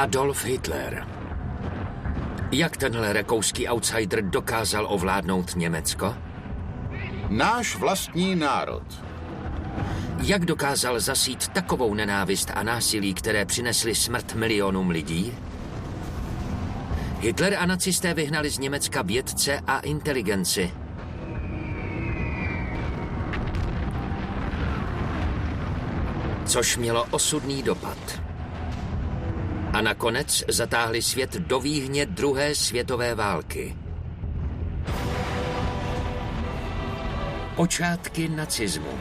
Adolf Hitler. Jak tenhle rakouský outsider dokázal ovládnout Německo? Náš vlastní národ. Jak dokázal zasít takovou nenávist a násilí, které přinesly smrt milionům lidí? Hitler a nacisté vyhnali z Německa vědce a inteligenci. Což mělo osudný dopad. A nakonec zatáhli svět do výhně druhé světové války. Počátky nacismu.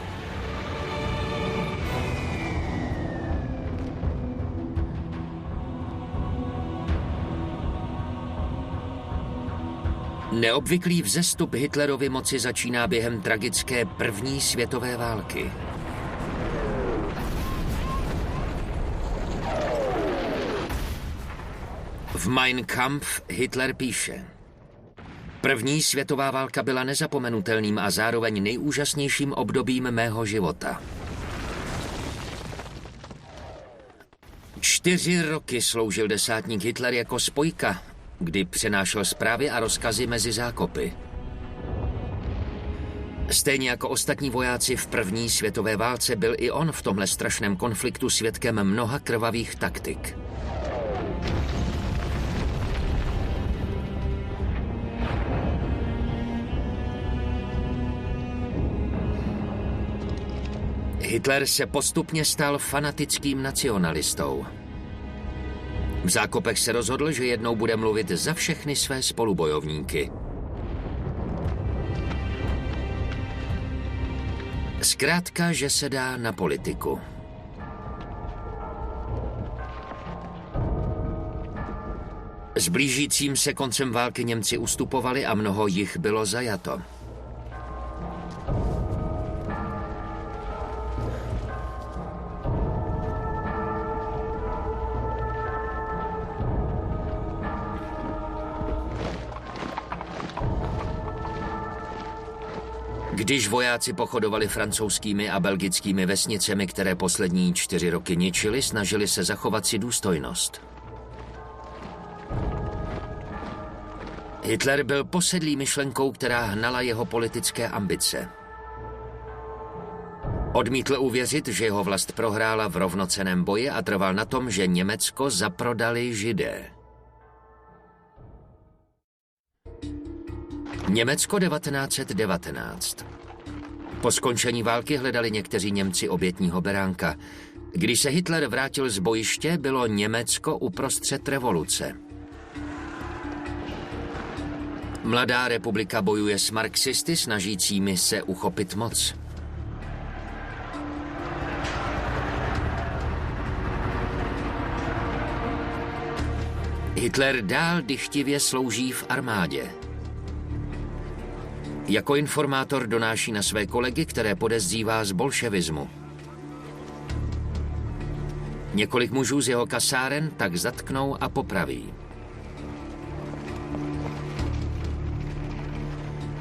Neobvyklý vzestup Hitlerovy moci začíná během tragické první světové války. V Mein Kampf Hitler píše: První světová válka byla nezapomenutelným a zároveň nejúžasnějším obdobím mého života. 4 roky sloužil desátník Hitler jako spojka, kdy přenášel zprávy a rozkazy mezi zákopy. Stejně jako ostatní vojáci v první světové válce byl i on v tomhle strašném konfliktu svědkem mnoha krvavých taktik. Hitler se postupně stal fanatickým nacionalistou. V zákopech se rozhodl, že jednou bude mluvit za všechny své spolubojovníky. Zkrátka, že se dá na politiku. S blížícím se koncem války Němci ustupovali a mnoho jich bylo zajato. Když vojáci pochodovali francouzskými a belgickými vesnicemi, které poslední 4 roky ničili, snažili se zachovat si důstojnost. Hitler byl posedlý myšlenkou, která hnala jeho politické ambice. Odmítl uvěřit, že jeho vlast prohrála v rovnocenném boji a trval na tom, že Německo zaprodali Židé. Německo 1919. Po skončení války hledali někteří Němci obětního beránka. Když se Hitler vrátil z bojiště, bylo Německo uprostřed revoluce. Mladá republika bojuje s marxisty, snažícími se uchopit moc. Hitler dál dychtivě slouží v armádě. Jako informátor donáší na své kolegy, které podezřívá z bolševismu. Několik mužů z jeho kasáren tak zatknou a popraví.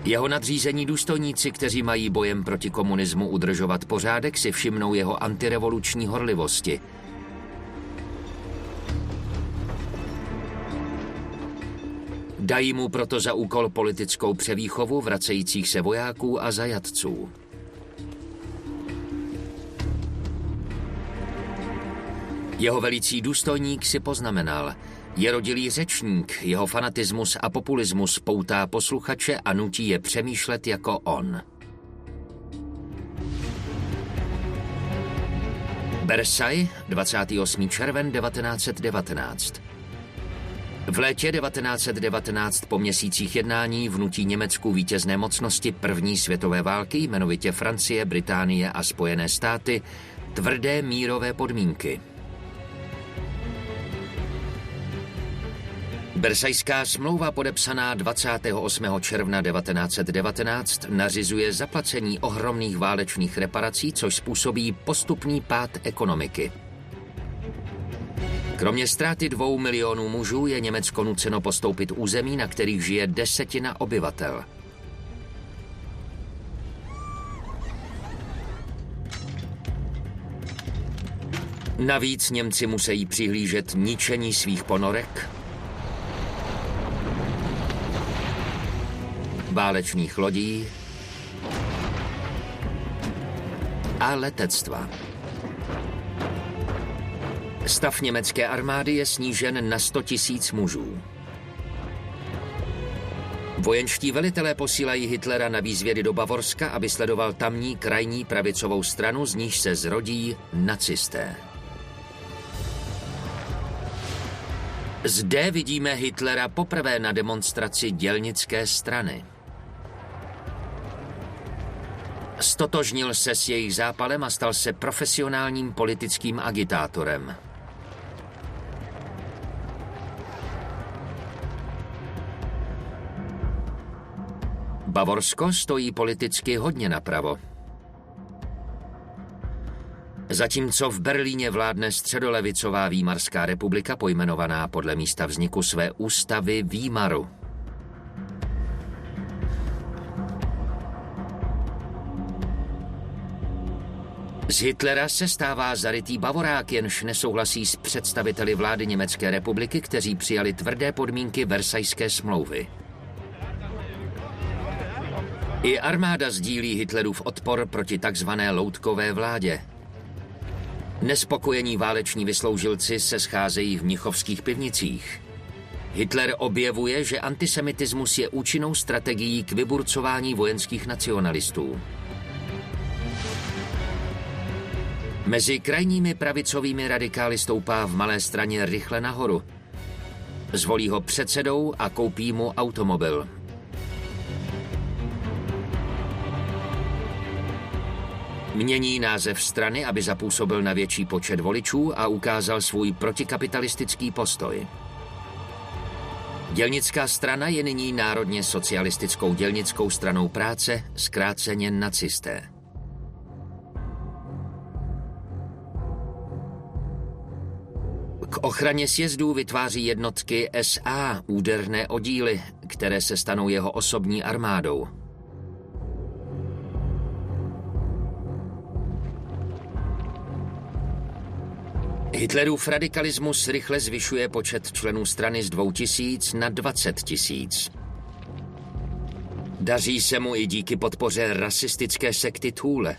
Jeho nadřízení důstojníci, kteří mají bojem proti komunismu udržovat pořádek, si všimnou jeho antirevoluční horlivosti. Dají mu proto za úkol politickou převýchovu vracejících se vojáků a zajatců. Jeho velící důstojník si poznamenal: je rodilý řečník, jeho fanatismus a populismus poutá posluchače a nutí je přemýšlet jako on. Versailles, 28. červen 1919. V létě 1919 po měsících jednání vnutí Německu vítězné mocnosti první světové války, jmenovitě Francie, Británie a Spojené státy, tvrdé mírové podmínky. Versajská smlouva podepsaná 28. června 1919 nařizuje zaplacení ohromných válečných reparací, což způsobí postupný pád ekonomiky. Kromě ztráty 2 milionů mužů je Německo nuceno postoupit území, na kterých žije 1/10 obyvatel. Navíc Němci musí přihlížet ničení svých ponorek, válečných lodí a letectva. Stav německé armády je snížen na 100 000 mužů. Vojenští velitelé posílají Hitlera na výzvědy do Bavorska, aby sledoval tamní krajní pravicovou stranu, z níž se zrodí nacisté. Zde vidíme Hitlera poprvé na demonstraci dělnické strany. Stotožnil se s jejich zápalem a stal se profesionálním politickým agitátorem. Bavorsko stojí politicky hodně napravo. Zatímco v Berlíně vládne středolevicová Výmarská republika, pojmenovaná podle místa vzniku své ústavy Výmaru. Z Hitlera se stává zarytý Bavorák, jenž nesouhlasí s představiteli vlády Německé republiky, kteří přijali tvrdé podmínky Versajské smlouvy. I armáda sdílí Hitlerův odpor proti takzvané loutkové vládě. Nespokojení váleční vysloužilci se scházejí v mnichovských pivnicích. Hitler objevuje, že antisemitismus je účinnou strategií k vyburcování vojenských nacionalistů. Mezi krajními pravicovými radikály stoupá v Malé Straně rychle nahoru. Zvolí ho předsedou a koupí mu automobil. Mění název strany, aby zapůsobil na větší počet voličů a ukázal svůj protikapitalistický postoj. Dělnická strana je nyní národně socialistickou dělnickou stranou práce, zkráceně nacisté. K ochraně sjezdů vytváří jednotky SA, úderné oddíly, které se stanou jeho osobní armádou. Hitlerův radikalismus rychle zvyšuje počet členů strany z 2000 na 20 000. Daří se mu i díky podpoře rasistické sekty Thule.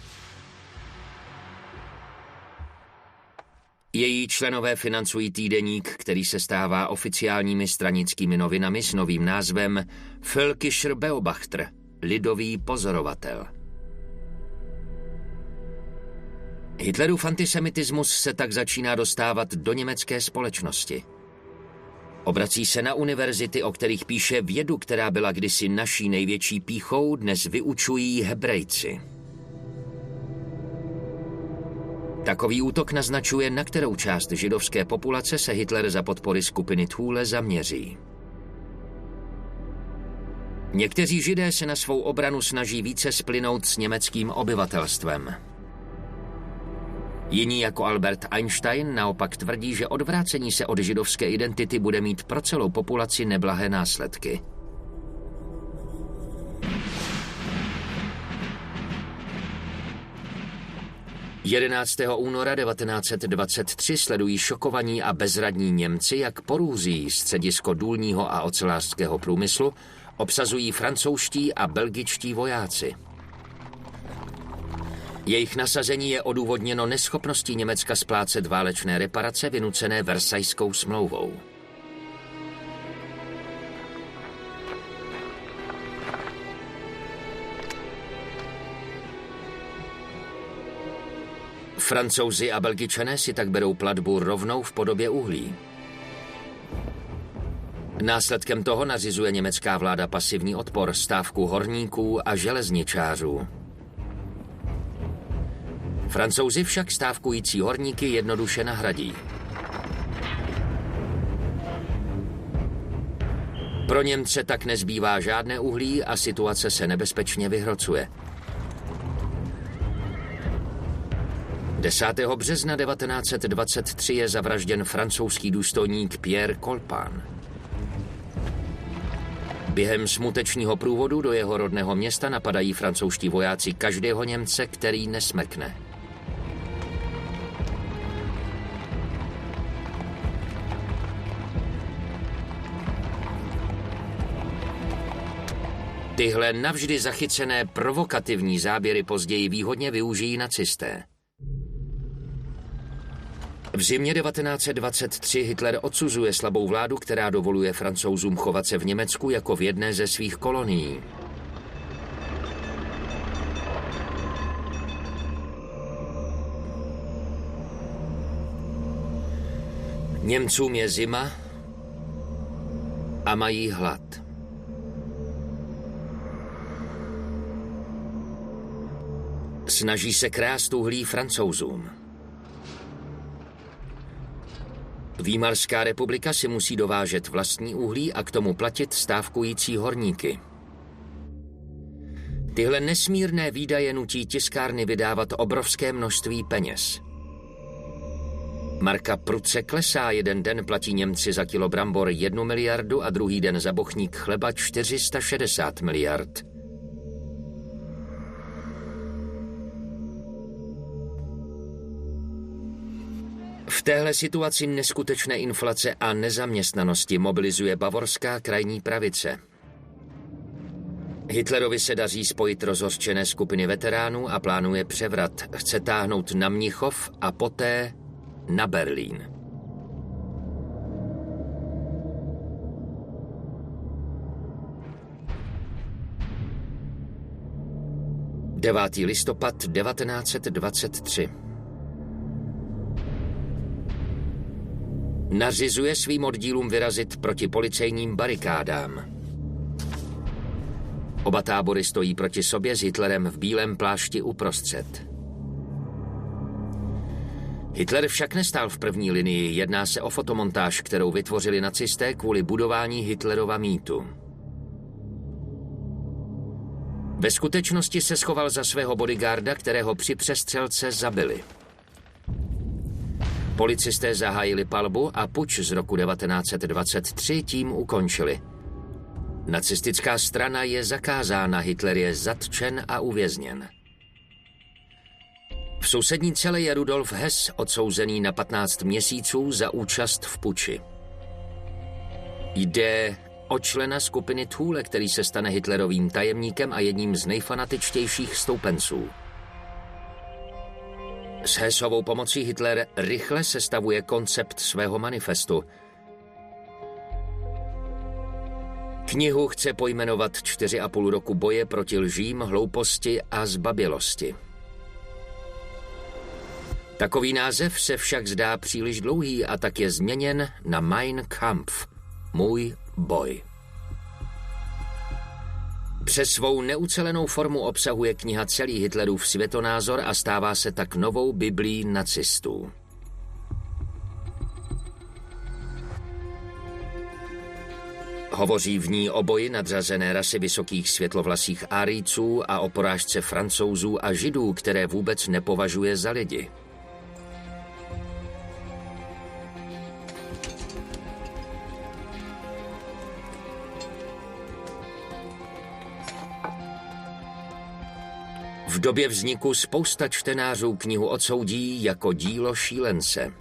Její členové financují týdeník, který se stává oficiálními stranickými novinami s novým názvem Völkischer Beobachter, lidový pozorovatel. Hitlerův antisemitismus se tak začíná dostávat do německé společnosti. Obrací se na univerzity, o kterých píše: vědu, která byla kdysi naší největší pýchou, dnes vyučují Hebrejci. Takový útok naznačuje, na kterou část židovské populace se Hitler za podpory skupiny Thule zaměří. Někteří Židé se na svou obranu snaží více splynout s německým obyvatelstvem. Jiní jako Albert Einstein naopak tvrdí, že odvrácení se od židovské identity bude mít pro celou populaci neblahé následky. – 11. února 1923 sledují šokovaní a bezradní Němci, jak porůzí středisko důlního a ocelářského průmyslu, obsazují francouzští a belgičtí vojáci. Jejich nasazení je odůvodněno neschopností Německa splácet válečné reparace vynucené Versajskou smlouvou. Francouzi a Belgičané si tak berou platbu rovnou v podobě uhlí. Následkem toho nařizuje německá vláda pasivní odpor, stávku horníků a železničářů. Francouzi však stávkující horníky jednoduše nahradí. Pro Němce tak nezbývá žádné uhlí a situace se nebezpečně vyhrocuje. 10. března 1923 je zavražděn francouzský důstojník Pierre Colpan. Během smutečního průvodu do jeho rodného města napadají francouzští vojáci každého Němce, který nesmrkne. Tyhle navždy zachycené provokativní záběry později výhodně využijí nacisté. V zimě 1923 Hitler odsuzuje slabou vládu, která dovoluje Francouzům chovat se v Německu jako v jedné ze svých kolonií. Němcům je zima a mají hlad. Snaží se krást uhlí Francouzům. Výmarská republika si musí dovážet vlastní uhlí a k tomu platit stávkující horníky. Tyhle nesmírné výdaje nutí tiskárny vydávat obrovské množství peněz. Marka prudce klesá, jeden den platí Němci za kilo brambor 1 miliardu a druhý den za bochník chleba 460 miliard. V téhle situaci neskutečné inflace a nezaměstnanosti mobilizuje bavorská krajní pravice. Hitlerovi se daří spojit rozhořčené skupiny veteránů a plánuje převrat. Chce táhnout na Mnichov a poté na Berlín. Devátý listopad 1923. Nařizuje svým oddílům vyrazit proti policejním barikádám. Oba tábory stojí proti sobě s Hitlerem v bílém plášti uprostřed. Hitler však nestál v první linii, jedná se o fotomontáž, kterou vytvořili nacisté kvůli budování Hitlerova mýtu. Ve skutečnosti se schoval za svého bodyguarda, kterého při přestřelce zabili. Policisté zahájili palbu a puč z roku 1923 tím ukončili. Nacistická strana je zakázána, Hitler je zatčen a uvězněn. V sousední cele je Rudolf Hess odsouzený na 15 měsíců za účast v puči. Jde o člena skupiny Thule, který se stane Hitlerovým tajemníkem a jedním z nejfanatičtějších stoupenců. S Hessovou pomocí Hitler rychle sestavuje koncept svého manifestu. Knihu chce pojmenovat 4,5 roku boje proti lžím, hlouposti a zbabělosti. Takový název se však zdá příliš dlouhý a tak je změněn na Mein Kampf, můj boj. Přes svou neucelenou formu obsahuje kniha celý Hitlerův světonázor a stává se tak novou biblií nacistů. Hovoří v ní o boji nadřazené rasy vysokých světlovlasých Árijců a o porážce Francouzů a Židů, které vůbec nepovažuje za lidi. V době vzniku spousta čtenářů knihu odsoudí jako dílo šílence.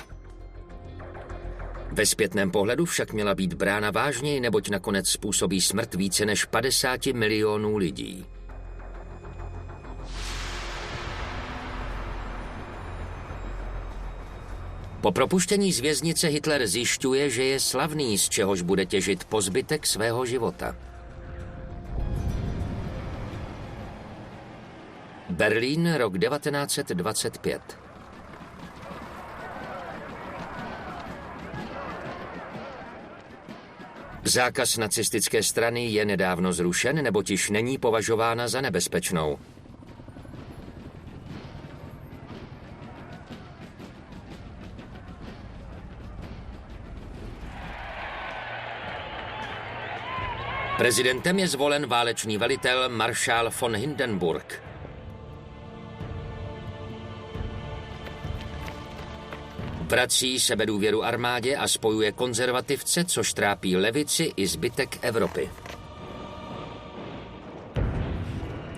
Ve zpětném pohledu však měla být brána vážněji, neboť nakonec způsobí smrt více než 50 milionů lidí. Po propuštění z věznice Hitler zjišťuje, že je slavný, z čehož bude těžit po zbytek svého života. Berlín, rok 1925. Zákaz nacistické strany je nedávno zrušen, neboť již není považována za nebezpečnou. Prezidentem je zvolen válečný velitel maršál von Hindenburg. Vrací sebedůvěru armádě a spojuje konzervativce, což trápí levici i zbytek Evropy.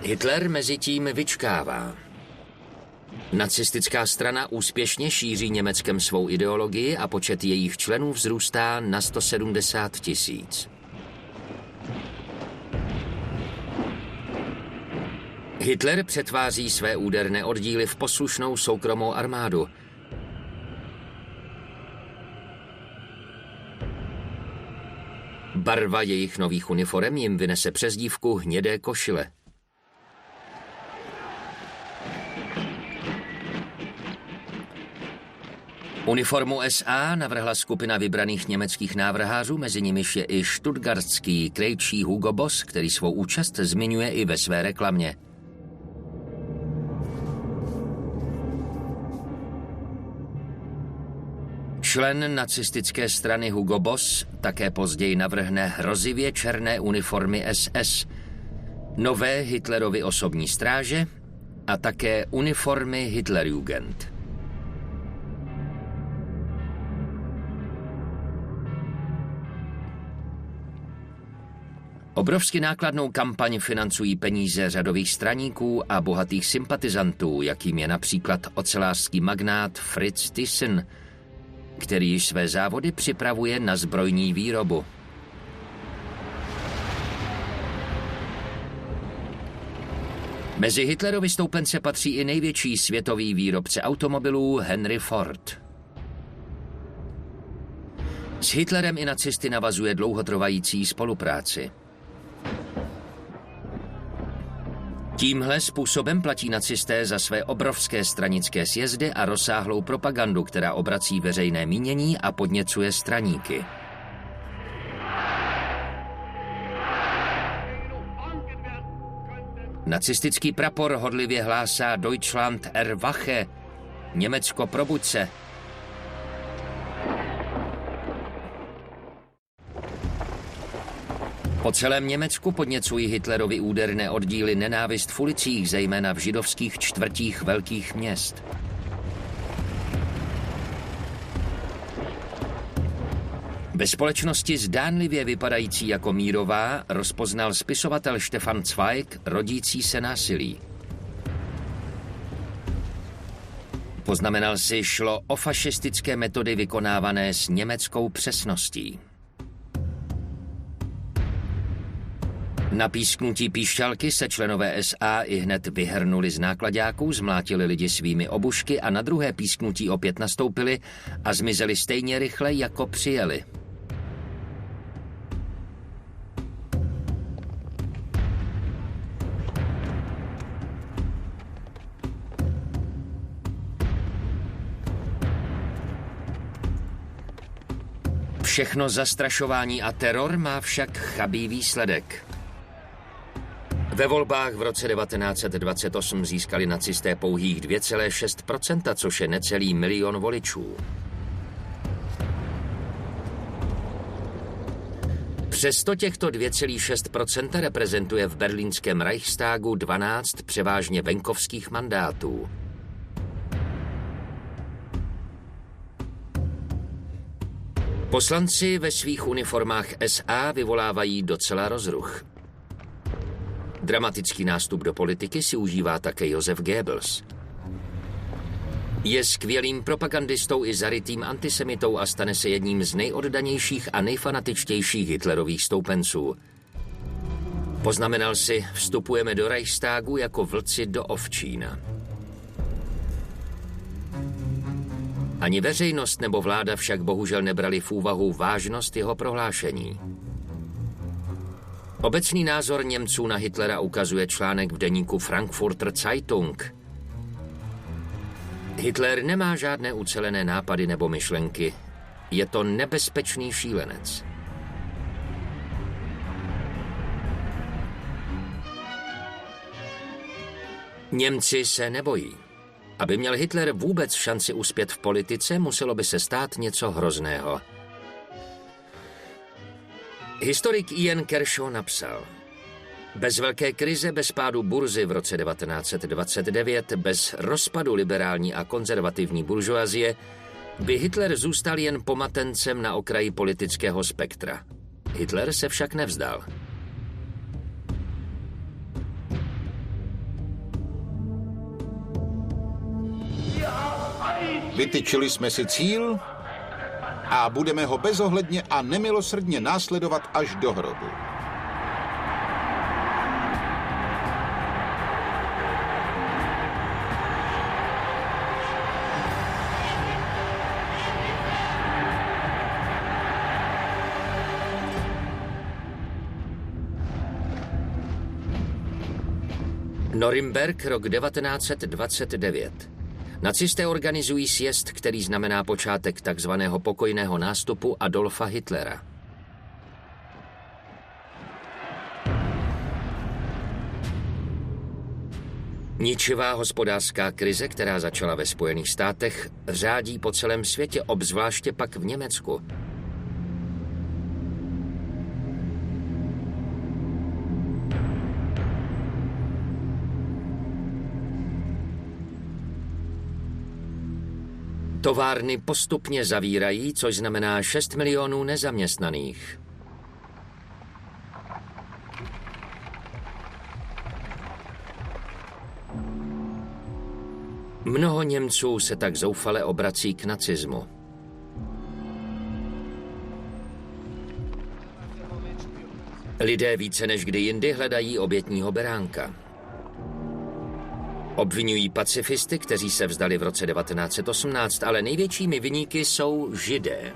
Hitler mezitím vyčkává. Nacistická strana úspěšně šíří Německem svou ideologii a počet jejich členů vzrůstá na 170 000. Hitler přetváří své úderné oddíly v poslušnou soukromou armádu. Barva jejich nových uniforem jim vynese přezdívku hnědé košile. Uniformu SA navrhla skupina vybraných německých návrhářů, mezi nimiž je i stuttgartský krejčí Hugo Boss, který svou účast zmiňuje i ve své reklamě. Člen nacistické strany Hugo Boss také později navrhne hrozivě černé uniformy SS, nové Hitlerovy osobní stráže a také uniformy Hitlerjugend. Obrovsky nákladnou kampaň financují peníze řadových straníků a bohatých sympatizantů, jakým je například ocelářský magnát Fritz Thyssen, který již své závody připravuje na zbrojní výrobu. Mezi Hitlerovi stoupence patří i největší světový výrobce automobilů Henry Ford. S Hitlerem i nacisty navazuje dlouhotrvající spolupráci. Tímhle způsobem platí nacisté za své obrovské stranické sjezdy a rozsáhlou propagandu, která obrací veřejné mínění a podněcuje straníky. Nacistický prapor hodlivě hlásá Deutschland erwache, Německo probuď se. Po celém Německu podněcují Hitlerovi úderné oddíly nenávist v ulicích, zejména v židovských čtvrtích velkých měst. Ve společnosti zdánlivě vypadající jako mírová rozpoznal spisovatel Stefan Zweig rodící se násilí. Poznamenal si, šlo o fašistické metody vykonávané s německou přesností. Na písknutí píšťalky se členové SA i hned vyhrnuli z náklaďáků, zmlátili lidi svými obušky a na druhé písknutí opět nastoupili a zmizeli stejně rychle, jako přijeli. Všechno zastrašování a teror má však chabý výsledek. Ve volbách v roce 1928 získali nacisté pouhých 2,6%, což je necelý 1 milion voličů. Přesto těchto 2,6% reprezentuje v berlínském Reichstagu 12 převážně venkovských mandátů. Poslanci ve svých uniformách SA vyvolávají docela rozruch. Dramatický nástup do politiky si užívá také Josef Goebbels. Je skvělým propagandistou i zarytým antisemitou a stane se jedním z nejoddanějších a nejfanatičtějších Hitlerových stoupenců. Poznamenal si, vstupujeme do Reichstagu jako vlci do ovčína. Ani veřejnost nebo vláda však bohužel nebrali v úvahu vážnost jeho prohlášení. Obecný názor Němců na Hitlera ukazuje článek v deníku Frankfurter Zeitung. Hitler nemá žádné ucelené nápady nebo myšlenky. Je to nebezpečný šílenec. Němci se nebojí. Aby měl Hitler vůbec šanci uspět v politice, muselo by se stát něco hrozného. Historik Ian Kershaw napsal: bez velké krize, bez pádu burzy v roce 1929, bez rozpadu liberální a konzervativní buržoazie, by Hitler zůstal jen pomatencem na okraji politického spektra. Hitler se však nevzdal. Vytyčili jsme si cíl a budeme ho bezohledně a nemilosrdně následovat až do hrobu. Norimberk, rok 1929. Nacisté organizují sjezd, který znamená počátek takzvaného pokojného nástupu Adolfa Hitlera. Ničivá hospodářská krize, která začala ve Spojených státech, řádí po celém světě, obzvláště pak v Německu. Továrny postupně zavírají, což znamená 6 milionů nezaměstnaných. Mnoho Němců se tak zoufale obrací k nacismu. Lidé více než kdy jindy hledají obětního beránka. Obvinují pacifisty, kteří se vzdali v roce 1918, ale největšími viníky jsou Židé.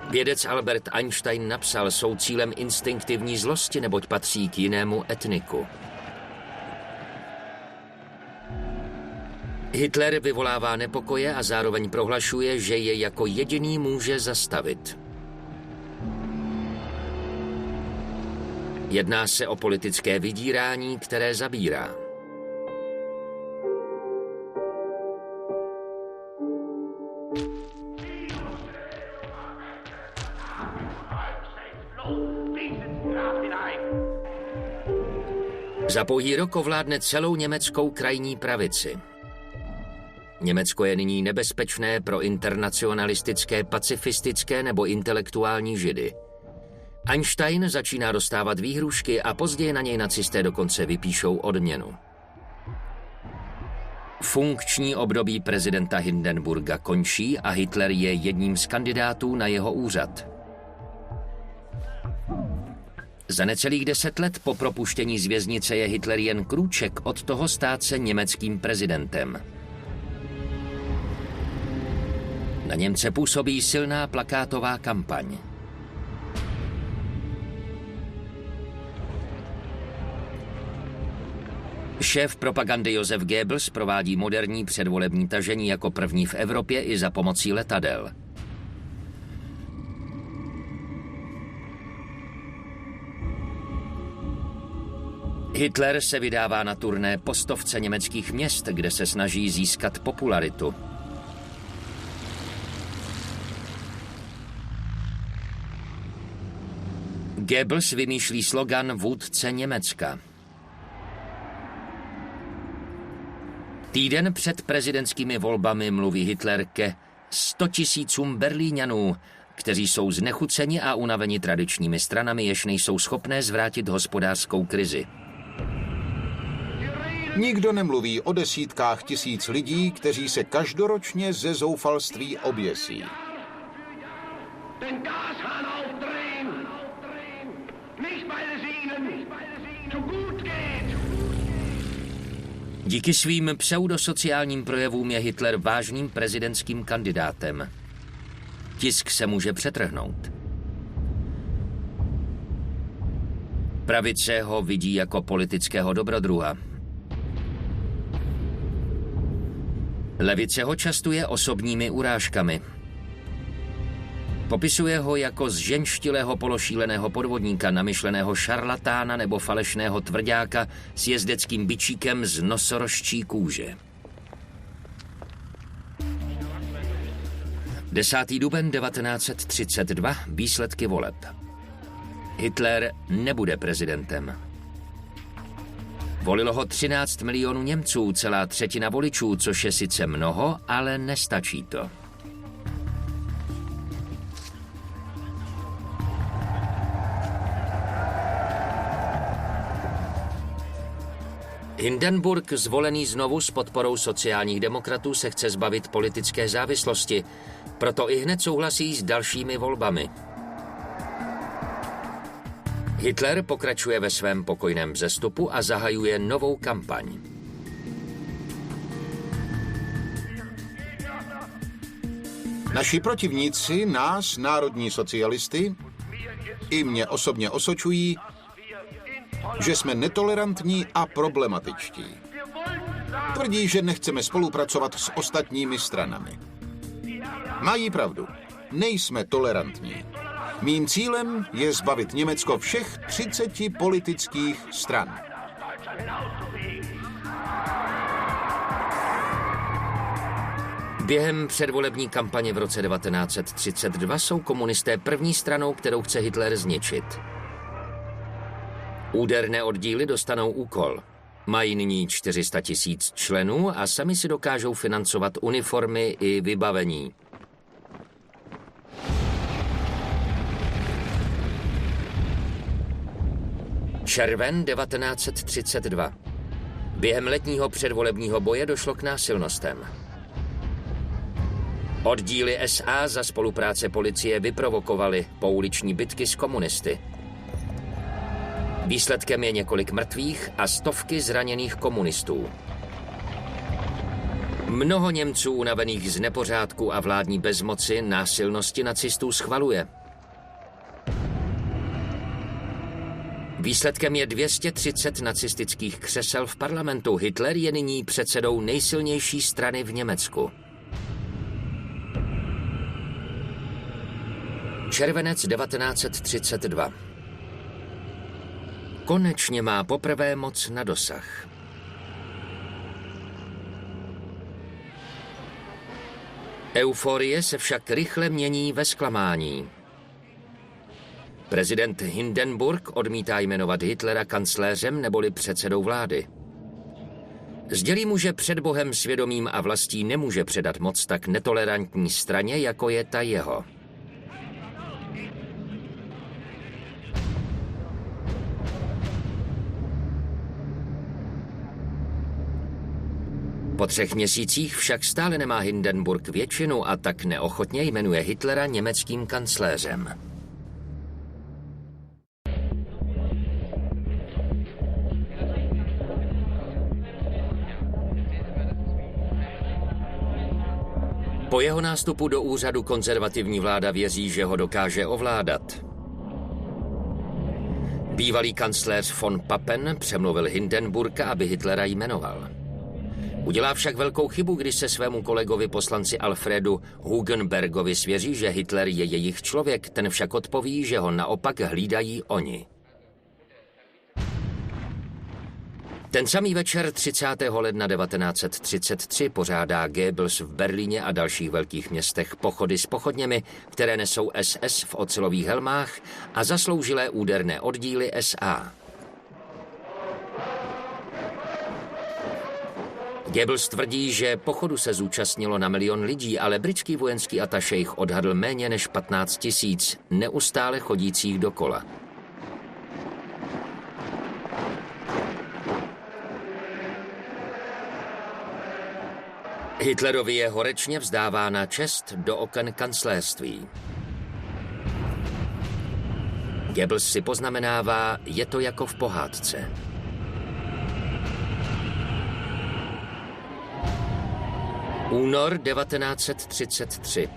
Vědec Albert Einstein napsal, jsou cílem instinktivní zlosti, neboť patří k jinému etniku. Hitler vyvolává nepokoje a zároveň prohlašuje, že je jako jediný může zastavit. Jedná se o politické vydírání, které zabírá. Za pouhý rok ovládne celou německou krajní pravici. Německo je nyní nebezpečné pro internacionalistické, pacifistické nebo intelektuální Židy. Einstein začíná dostávat výhrůžky a později na něj nacisté dokonce vypíšou odměnu. Funkční období prezidenta Hindenburga končí a Hitler je jedním z kandidátů na jeho úřad. Za necelých 10 let po propuštění z věznice je Hitler jen krůček od toho stát se německým prezidentem. Na Němce působí silná plakátová kampaň. Šéf propagandy Josef Goebbels provádí moderní předvolební tažení jako první v Evropě i za pomocí letadel. Hitler se vydává na turné po stovce německých měst, kde se snaží získat popularitu. Goebbels vymýšlí slogan vůdce Německa. Týden před prezidentskými volbami mluví Hitler ke 100 000 Berlíňanů, kteří jsou znechuceni a unaveni tradičními stranami, jež nejsou schopné zvrátit hospodářskou krizi. Nikdo nemluví o desítkách tisíc lidí, kteří se každoročně ze zoufalství oběsí. Díky svým pseudosociálním projevům je Hitler vážným prezidentským kandidátem. Tisk se může přetrhnout. Pravice ho vidí jako politického dobrodruha. Levice ho častuje osobními urážkami. Popisuje ho jako zženštilého pološíleného podvodníka, namyšleného šarlatána nebo falešného tvrďáka s jezdeckým bičíkem z nosorožčí kůže. 10. duben 1932, výsledky voleb. Hitler nebude prezidentem. Volilo ho 13 milionů Němců, celá třetina voličů, což je sice mnoho, ale nestačí to. Hindenburg, zvolený znovu s podporou sociálních demokratů, se chce zbavit politické závislosti, proto i hned souhlasí s dalšími volbami. Hitler pokračuje ve svém pokojném vzestupu a zahajuje novou kampaň. Naši protivníci, nás, národní socialisty, i mě osobně osočují, že jsme netolerantní a problematičtí. Tvrdí, že nechceme spolupracovat s ostatními stranami. Mají pravdu. Nejsme tolerantní. Mým cílem je zbavit Německo všech 30 politických stran. Během předvolební kampaně v roce 1932 jsou komunisté první stranou, kterou chce Hitler zničit. Úderné oddíly dostanou úkol. Mají nyní 400 000 členů a sami si dokážou financovat uniformy i vybavení. Červen 1932. Během letního předvolebního boje došlo k násilnostem. Oddíly SA za spolupráce policie vyprovokovaly pouliční bitky s komunisty. Výsledkem je několik mrtvých a stovky zraněných komunistů. Mnoho Němců unavených z nepořádku a vládní bezmoci násilnosti nacistů schvaluje. Výsledkem je 230 nacistických křesel v parlamentu. Hitler je nyní předsedou nejsilnější strany v Německu. Červenec 1932. Konečně má poprvé moc na dosah. Euforie se však rychle mění ve zklamání. Prezident Hindenburg odmítá jmenovat Hitlera kancléřem neboli předsedou vlády. Sdělí mu, že před Bohem, svědomím a vlastí nemůže předat moc tak netolerantní straně, jako je ta jeho. Po 3 měsících však stále nemá Hindenburg většinu a tak neochotně jmenuje Hitlera německým kancléřem. Po jeho nástupu do úřadu konzervativní vláda věří, že ho dokáže ovládat. Bývalý kancléř von Papen přemluvil Hindenburga, aby Hitlera jmenoval. Udělá však velkou chybu, když se svému kolegovi poslanci Alfredu Hugenbergovi svěří, že Hitler je jejich člověk, ten však odpoví, že ho naopak hlídají oni. Ten samý večer 30. ledna 1933 pořádá Goebbels v Berlíně a dalších velkých městech pochody s pochodněmi, které nesou SS v ocelových helmách a zasloužilé úderné oddíly SA. Goebbels tvrdí, že pochodu se zúčastnilo na 1 000 000 lidí, ale britský vojenský ataše jich odhadl méně než 15 000, neustále chodících dokola. Hitlerovi je horečně vzdávána čest do oken kancléřství. Goebbels si poznamenává, je to jako v pohádce. Únor 1933.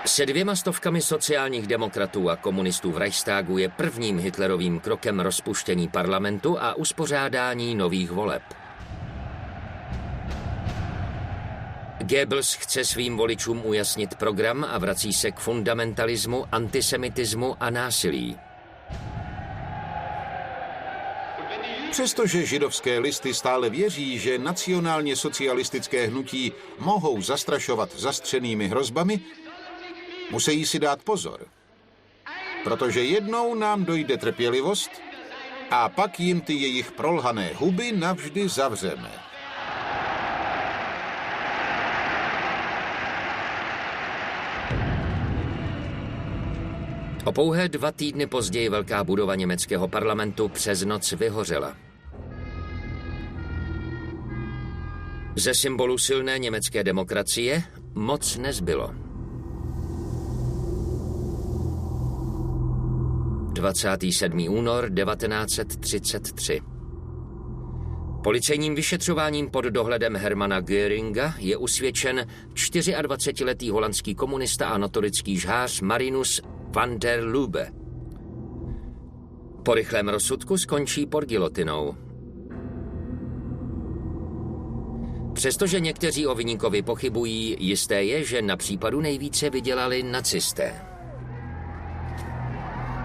Se 200 sociálních demokratů a komunistů v Reichstagu je prvním Hitlerovým krokem rozpuštění parlamentu a uspořádání nových voleb. Goebbels chce svým voličům ujasnit program a vrací se k fundamentalismu, antisemitismu a násilí. Přestože židovské listy stále věří, že nacionálně socialistické hnutí mohou zastrašovat zastřenými hrozbami, musí si dát pozor. Protože jednou nám dojde trpělivost a pak jim ty jejich prolhané huby navždy zavřeme. O pouhé 2 týdny později velká budova německého parlamentu přes noc vyhořela. Ze symbolu silné německé demokracie moc nezbylo. 27. únor 1933. Policejním vyšetřováním pod dohledem Hermana Göringa je usvědčen 24letý holandský komunista a notorický žhář Marinus van der Lubbe. Po rychlém rozsudku skončí pod gilotinou. Přestože někteří o viníkovi pochybují, jisté je, že na případu nejvíce vydělali nacisté.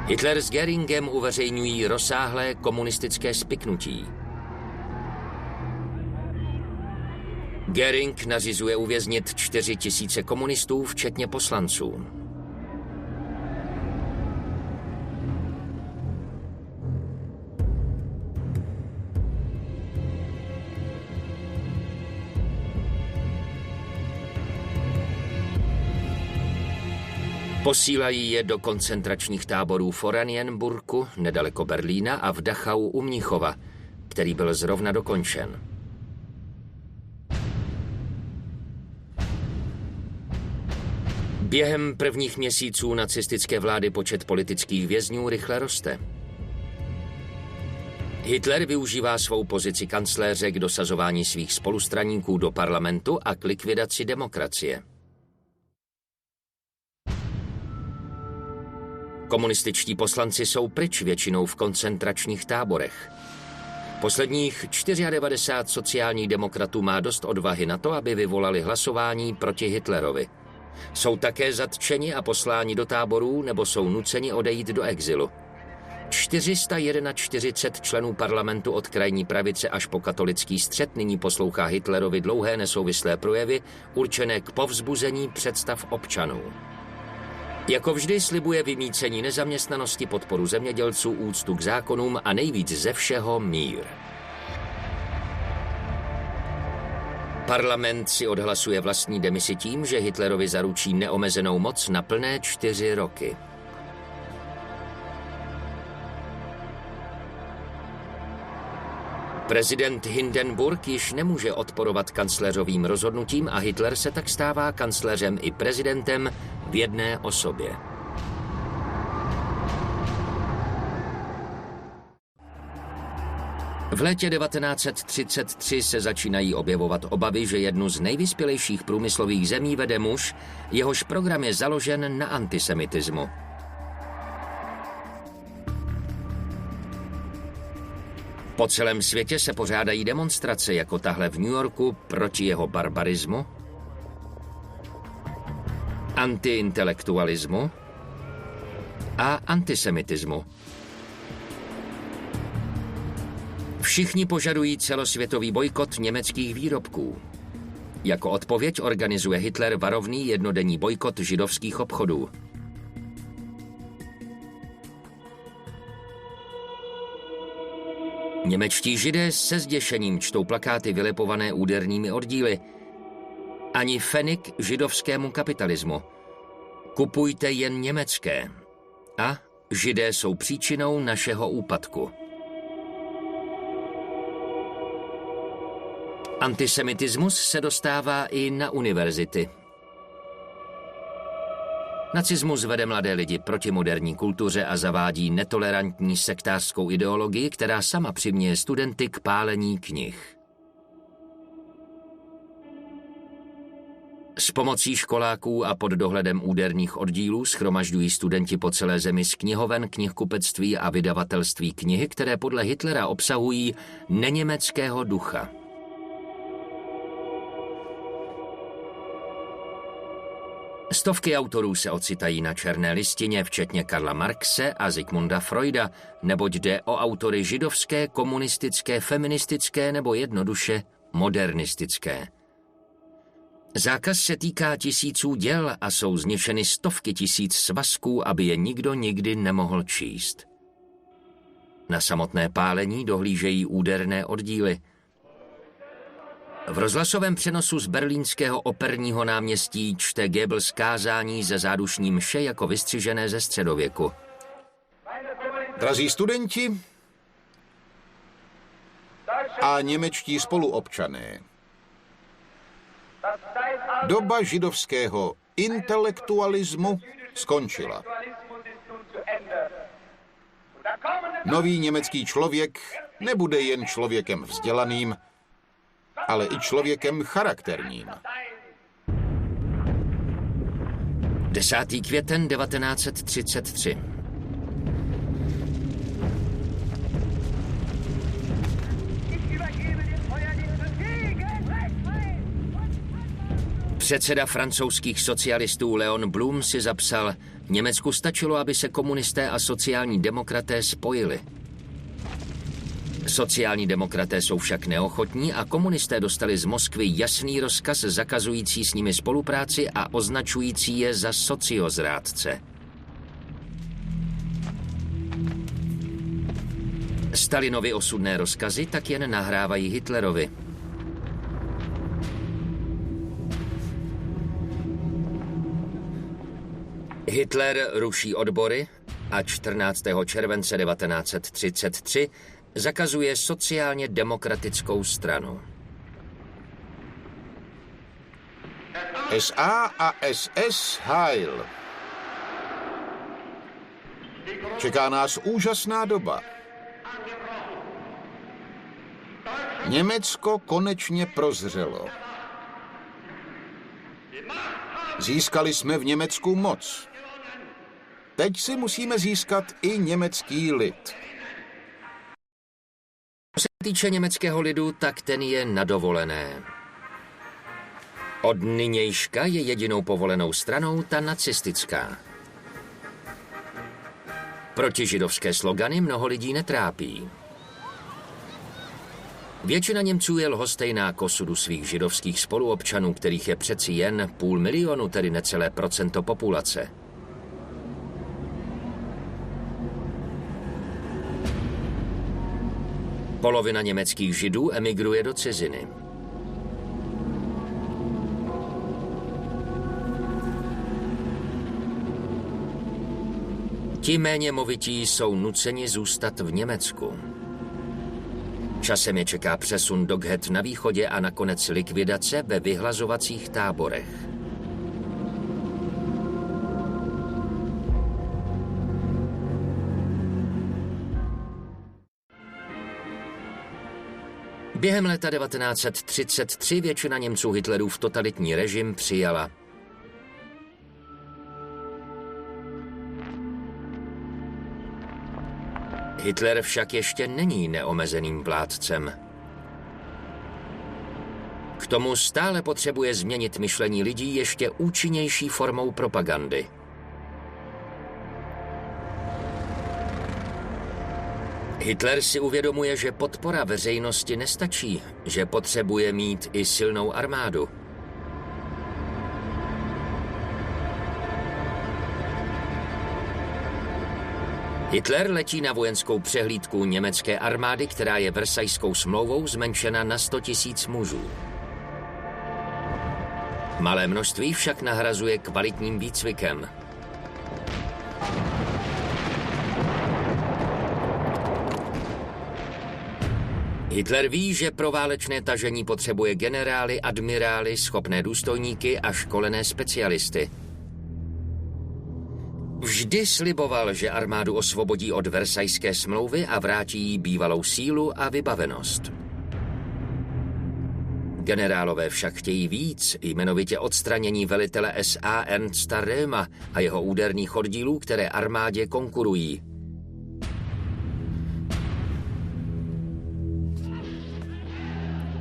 Hitler s Göringem uveřejňují rozsáhlé komunistické spiknutí. Göring nařizuje uvěznit 4 000 komunistů, včetně poslanců. Posílají je do koncentračních táborů v Oranienburgu, nedaleko Berlína, a v Dachau u Mnichova, který byl zrovna dokončen. Během prvních měsíců nacistické vlády počet politických vězňů rychle roste. Hitler využívá svou pozici kancléře k dosazování svých spolustraníků do parlamentu a k likvidaci demokracie. Komunističtí poslanci jsou pryč, většinou v koncentračních táborech. Posledních 94 sociálních demokratů má dost odvahy na to, aby vyvolali hlasování proti Hitlerovi. Jsou také zatčeni a posláni do táborů nebo jsou nuceni odejít do exilu. 441 členů parlamentu od krajní pravice až po katolický střed nyní poslouchá Hitlerovi dlouhé nesouvislé projevy určené k povzbuzení představ občanů. Jako vždy slibuje vymýcení nezaměstnanosti, podporu zemědělců, úctu k zákonům a nejvíc ze všeho mír. Parlament si odhlasuje vlastní demisi tím, že Hitlerovi zaručí neomezenou moc na plné 4 roky. Prezident Hindenburg již nemůže odporovat kancléřovým rozhodnutím a Hitler se tak stává kancléřem i prezidentem v jedné osobě. V létě 1933 se začínají objevovat obavy, že jednu z nejvyspělejších průmyslových zemí vede muž, jehož program je založen na antisemitismu. Po celém světě se pořádají demonstrace, jako tahle v New Yorku, proti jeho barbarismu, antiintelektualismu a antisemitismu. Všichni požadují celosvětový bojkot německých výrobků. Jako odpověď organizuje Hitler varovný jednodenní bojkot židovských obchodů. Němečtí židé se zděšením čtou plakáty vylepované údernými oddíly. Ani fenik židovskému kapitalismu. Kupujte jen německé. A židé jsou příčinou našeho úpadku. Antisemitismus se dostává i na univerzity. Nacismus vede mladé lidi proti moderní kultuře a zavádí netolerantní sektářskou ideologii, která sama přiměje studenty k pálení knih. S pomocí školáků a pod dohledem úderných oddílů shromažďují studenti po celé zemi z knihoven, knihkupectví a vydavatelství knihy, které podle Hitlera obsahují neněmeckého ducha. Stovky autorů se ocitají na černé listině, včetně Karla Marxe a Sigmunda Freuda, neboť jde o autory židovské, komunistické, feministické nebo jednoduše modernistické. Zákaz se týká tisíců děl a jsou zničeny stovky tisíc svazků, aby je nikdo nikdy nemohl číst. Na samotné pálení dohlížejí úderné oddíly. V rozhlasovém přenosu z berlínského operního náměstí čte Goebbels kázání ze zádušní mše jako vystřižené ze středověku. Drazí studenti a němečtí spoluobčané, doba židovského intelektualismu skončila. Nový německý člověk nebude jen člověkem vzdělaným, ale i člověkem charakterním. 10. květen 1933. Předseda francouzských socialistů Léon Blum si zapsal: Německu stačilo, aby se komunisté a sociální demokraté spojili. Sociální demokraté jsou však neochotní a komunisté dostali z Moskvy jasný rozkaz zakazující s nimi spolupráci a označující je za sociozrádce. Stalinovi osudné rozkazy tak jen nahrávají Hitlerovi. Hitler ruší odbory a 14. července 1933 zakazuje sociálně demokratickou stranu. SA a SS Heil. Čeká nás úžasná doba. Německo konečně prozřelo. Získali jsme v Německu moc. Teď si musíme získat i německý lid. Co se týče německého lidu, tak ten je na dovolené. Od nynějška je jedinou povolenou stranou ta nacistická. Protižidovské slogany mnoho lidí netrápí. Většina Němců je lhostejná k osudu svých židovských spoluobčanů, kterých je přeci jen 500 000, tedy necelé procento populace. Polovina německých židů emigruje do ciziny. Ti méně movití jsou nuceni zůstat v Německu. Časem je čeká přesun do ghet na východě a nakonec likvidace ve vyhlazovacích táborech. Během léta 1933 většina Němců Hitlerův totalitní režim přijala. Hitler však ještě není neomezeným vládcem. K tomu stále potřebuje změnit myšlení lidí ještě účinnější formou propagandy. Hitler si uvědomuje, že podpora veřejnosti nestačí, že potřebuje mít i silnou armádu. Hitler letí na vojenskou přehlídku německé armády, která je Versajskou smlouvou zmenšena na 100 000 mužů. Malé množství však nahrazuje kvalitním výcvikem. Hitler ví, že pro válečné tažení potřebuje generály, admirály, schopné důstojníky a školené specialisty. Vždy sliboval, že armádu osvobodí od Versajské smlouvy a vrátí jí bývalou sílu a vybavenost. Generálové však chtějí víc, jmenovitě odstranění velitele SA Ernsta Röhma a jeho úderných oddílů, které armádě konkurují.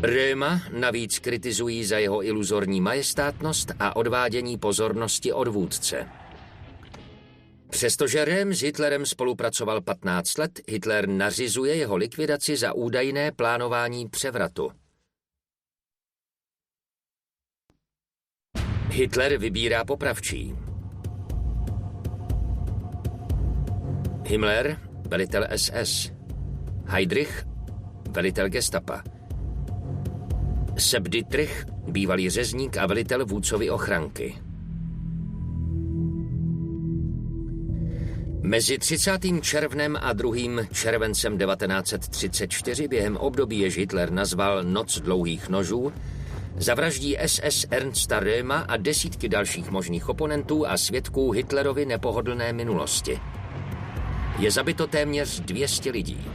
Röhma navíc kritizují za jeho iluzorní majestátnost a odvádění pozornosti od vůdce. Přestože Röhm s Hitlerem spolupracoval 15 let, Hitler nařizuje jeho likvidaci za údajné plánování převratu. Hitler vybírá popravčí. Himmler, velitel SS. Heydrich, velitel gestapa. Sepp Dietrich, bývalý řezník a velitel vůdcovy ochranky. Mezi 30. červnem a 2. červencem 1934 během období, jež Hitler nazval Noc dlouhých nožů, zavraždí SS Ernsta Röhma a desítky dalších možných oponentů a svědků Hitlerovy nepohodlné minulosti. Je zabito téměř 200 lidí.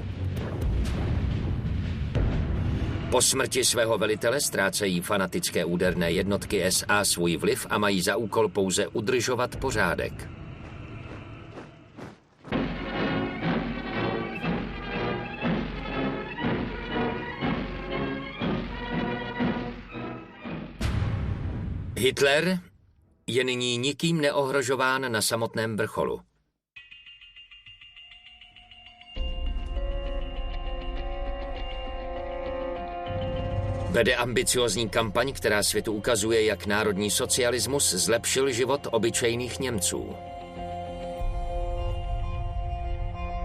Po smrti svého velitele ztrácejí fanatické úderné jednotky SA svůj vliv a mají za úkol pouze udržovat pořádek. Hitler je nyní nikým neohrožován na samotném vrcholu. Vede ambiciózní kampaň, která světu ukazuje, jak národní socialismus zlepšil život obyčejných Němců.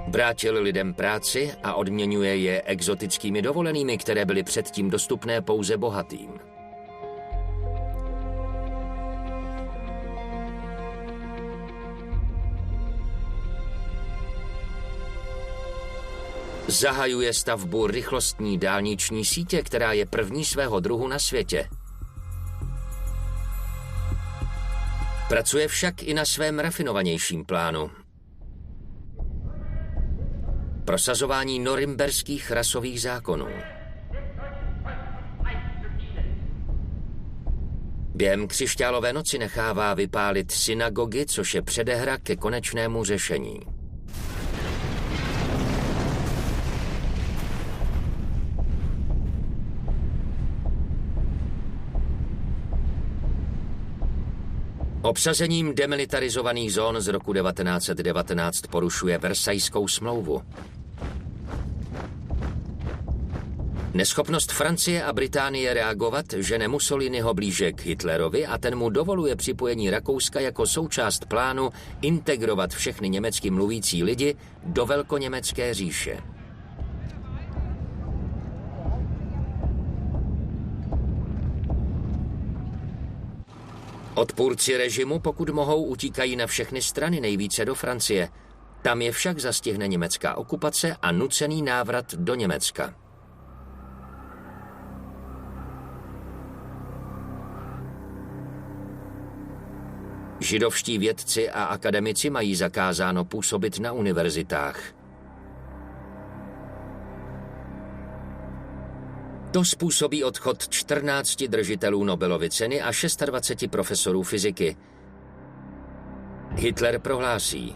Vrátil lidem práci a odměňuje je exotickými dovolenými, které byly předtím dostupné pouze bohatým. Zahajuje stavbu rychlostní dálniční sítě, která je první svého druhu na světě. Pracuje však i na svém rafinovanějším plánu. Prosazování norimberských rasových zákonů. Během křišťálové noci nechává vypálit synagogy, což je předehra ke konečnému řešení. Obsazením demilitarizovaných zón z roku 1919 porušuje Versajskou smlouvu. Neschopnost Francie a Británie reagovat žene Mussoliniho blíže k Hitlerovi a ten mu dovoluje připojení Rakouska jako součást plánu integrovat všechny německy mluvící lidi do Velkoněmecké říše. Odpůrci režimu, pokud mohou, utíkají na všechny strany, nejvíce do Francie. Tam je však zastihne německá okupace a nucený návrat do Německa. Židovští vědci a akademici mají zakázáno působit na univerzitách. To způsobí odchod 14 držitelů Nobelovy ceny a 26 profesorů fyziky. Hitler prohlásí,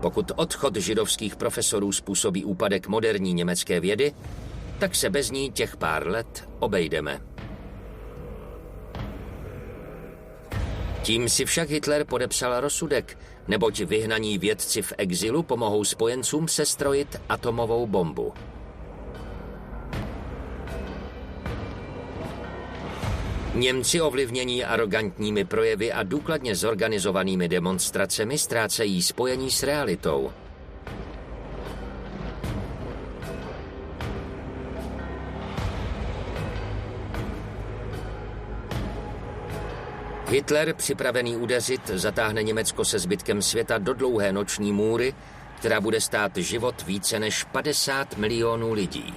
pokud odchod židovských profesorů způsobí úpadek moderní německé vědy, tak se bez ní těch pár let obejdeme. Tím si však Hitler podepsal rozsudek, neboť vyhnaní vědci v exilu pomohou spojencům sestrojit atomovou bombu. Němci ovlivnění arrogantními projevy a důkladně zorganizovanými demonstracemi ztrácejí spojení s realitou. Hitler, připravený udeřit, zatáhne Německo se zbytkem světa do dlouhé noční můry, která bude stát život více než 50 milionů lidí.